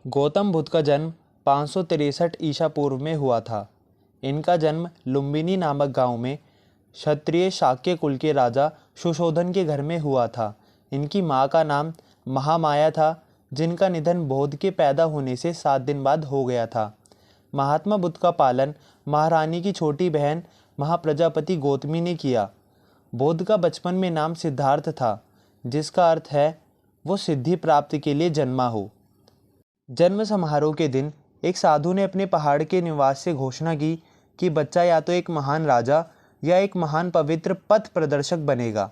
गौतम बुद्ध का जन्म 563 ईसा पूर्व में हुआ था। इनका जन्म लुम्बिनी नामक गांव में क्षत्रिय शाक्य कुल के राजा सुशोधन के घर में हुआ था। इनकी मां का नाम महामाया था, जिनका निधन बौद्ध के पैदा होने से 7 दिन बाद हो गया था। महात्मा बुद्ध का पालन महारानी की छोटी बहन महाप्रजापति गौतमी ने किया। बौद्ध का बचपन में नाम सिद्धार्थ था, जिसका अर्थ है वो सिद्धि प्राप्ति के लिए जन्मा हो। जन्म समारोह के दिन एक साधु ने अपने पहाड़ के निवास से घोषणा की कि बच्चा या तो एक महान राजा या एक महान पवित्र पथ प्रदर्शक बनेगा।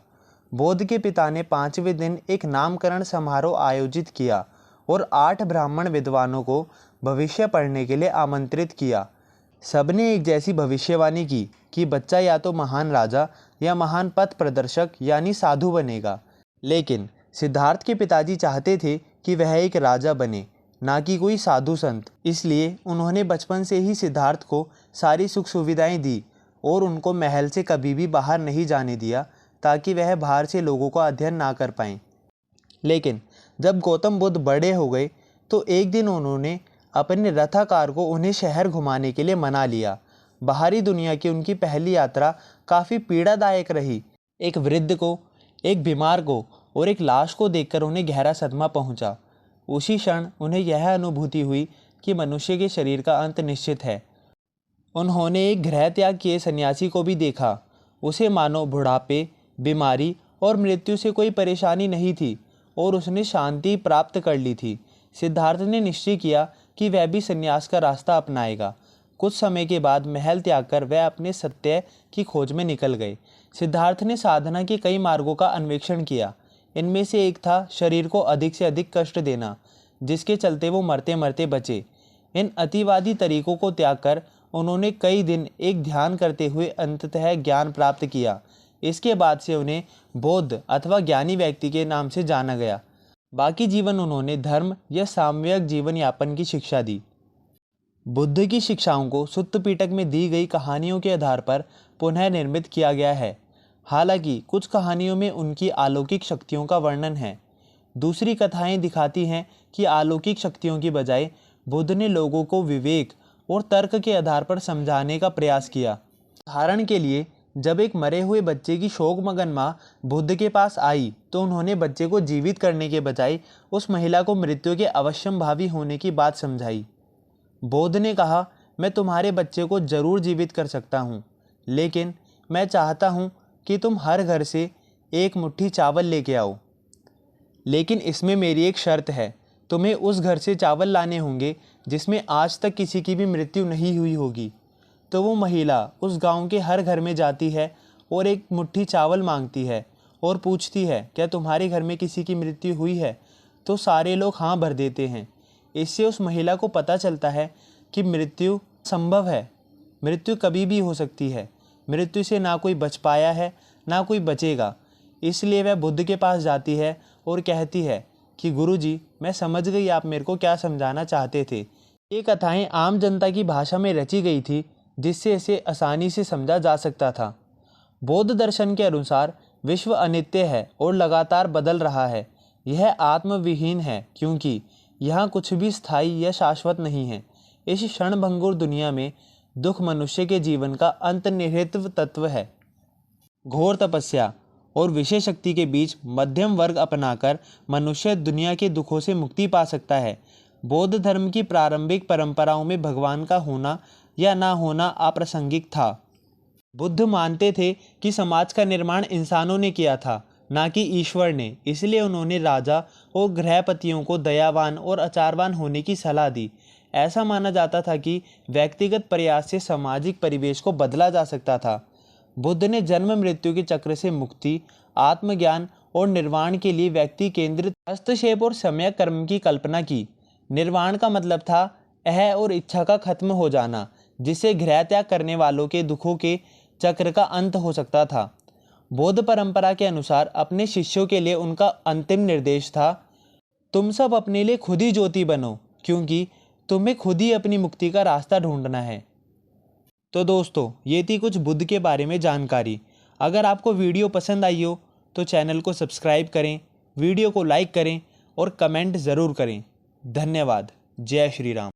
बौद्ध के पिता ने 5वें दिन एक नामकरण समारोह आयोजित किया और 8 ब्राह्मण विद्वानों को भविष्य पढ़ने के लिए आमंत्रित किया। सबने एक जैसी भविष्यवाणी की कि बच्चा या तो महान राजा या महान पथ प्रदर्शक यानी साधु बनेगा। लेकिन सिद्धार्थ के पिताजी चाहते थे कि वह एक राजा बने, ना कि कोई साधु संत। इसलिए उन्होंने बचपन से ही सिद्धार्थ को सारी सुख सुविधाएं दी और उनको महल से कभी भी बाहर नहीं जाने दिया, ताकि वह बाहर से लोगों का अध्ययन ना कर पाएं। लेकिन जब गौतम बुद्ध बड़े हो गए तो एक दिन उन्होंने अपने रथाकार को उन्हें शहर घुमाने के लिए मना लिया। बाहरी दुनिया की उनकी पहली यात्रा काफ़ी पीड़ादायक रही। एक वृद्ध को, एक बीमार को और एक लाश को देखकर उन्हें गहरा सदमा पहुंचा। उसी क्षण उन्हें यह अनुभूति हुई कि मनुष्य के शरीर का अंत निश्चित है। उन्होंने एक गृह त्याग किए सन्यासी को भी देखा। उसे मानो बुढ़ापे, बीमारी और मृत्यु से कोई परेशानी नहीं थी और उसने शांति प्राप्त कर ली थी। सिद्धार्थ ने निश्चय किया कि वह भी संन्यास का रास्ता अपनाएगा। कुछ समय के बाद महल त्याग कर वह अपने सत्य की खोज में निकल गए। सिद्धार्थ ने साधना के कई मार्गों का अन्वेषण किया। इनमें से एक था शरीर को अधिक से अधिक कष्ट देना, जिसके चलते वो मरते मरते बचे। इन अतिवादी तरीकों को त्याग कर उन्होंने कई दिन एक ध्यान करते हुए अंततः ज्ञान प्राप्त किया। इसके बाद से उन्हें बौद्ध अथवा ज्ञानी व्यक्ति के नाम से जाना गया। बाकी जीवन उन्होंने धर्म या साम्यक जीवन यापन की शिक्षा दी। बुद्ध की शिक्षाओं को सुत्त पिटक में दी गई कहानियों के आधार पर पुनः निर्मित किया गया है। हालांकि कुछ कहानियों में उनकी अलौकिक शक्तियों का वर्णन है। दूसरी कथाएं दिखाती हैं कि अलौकिक शक्तियों की बजाय बुद्ध ने लोगों को विवेक और तर्क के आधार पर समझाने का प्रयास किया। उदाहरण के लिए, जब एक मरे हुए बच्चे की शोकमगन माँ बुद्ध के पास आई तो उन्होंने बच्चे को जीवित करने के बजाय उस महिला को मृत्यु के अवश्यंभावी होने की बात समझाई। बुद्ध ने कहा, मैं तुम्हारे बच्चे को जरूर जीवित कर सकता हूँ, लेकिन मैं चाहता हूँ कि तुम हर घर से एक मुट्ठी चावल लेके आओ। लेकिन इसमें मेरी एक शर्त है, तुम्हें उस घर से चावल लाने होंगे जिसमें आज तक किसी की भी मृत्यु नहीं हुई होगी। तो वो महिला उस गांव के हर घर में जाती है और एक मुट्ठी चावल मांगती है और पूछती है, क्या तुम्हारे घर में किसी की मृत्यु हुई है? तो सारे लोग हाँ भर देते हैं। इससे उस महिला को पता चलता है कि मृत्यु संभव है, मृत्यु कभी भी हो सकती है। मृत्यु से ना कोई बच पाया है, ना कोई बचेगा। इसलिए वह बुद्ध के पास जाती है और कहती है कि गुरुजी, मैं समझ गई आप मेरे को क्या समझाना चाहते थे। ये कथाएं आम जनता की भाषा में रची गई थी, जिससे इसे आसानी से समझा जा सकता था। बौद्ध दर्शन के अनुसार विश्व अनित्य है और लगातार बदल रहा है। यह आत्मविहीन है क्योंकि यहाँ कुछ भी स्थायी या शाश्वत नहीं है। इस क्षणभंगुर दुनिया में दुख मनुष्य के जीवन का अंतर्निहित तत्व है। घोर तपस्या और विशेष शक्ति के बीच मध्यम वर्ग अपनाकर मनुष्य दुनिया के दुखों से मुक्ति पा सकता है। बौद्ध धर्म की प्रारंभिक परंपराओं में भगवान का होना या ना होना अप्रासंगिक था। बुद्ध मानते थे कि समाज का निर्माण इंसानों ने किया था, ना कि ईश्वर ने। इसलिए उन्होंने राजा और गृहपतियों को दयावान और आचारवान होने की सलाह दी। ऐसा माना जाता था कि व्यक्तिगत प्रयास से सामाजिक परिवेश को बदला जा सकता था। बुद्ध ने जन्म मृत्यु के चक्र से मुक्ति, आत्मज्ञान और निर्वाण के लिए व्यक्ति केंद्रित हस्तक्षेप और सम्यक कर्म की कल्पना की। निर्वाण का मतलब था अह और इच्छा का खत्म हो जाना, जिससे गृह त्याग करने वालों के दुखों के चक्र का अंत हो सकता था। बौद्ध परंपरा के अनुसार अपने शिष्यों के लिए उनका अंतिम निर्देश था, तुम सब अपने लिए खुद ही ज्योति बनो, क्योंकि तुम्हें खुद ही अपनी मुक्ति का रास्ता ढूंढना है। तो दोस्तों, ये थी कुछ बुद्ध के बारे में जानकारी। अगर आपको वीडियो पसंद आई हो तो चैनल को सब्सक्राइब करें, वीडियो को लाइक करें और कमेंट ज़रूर करें। धन्यवाद। जय श्री राम।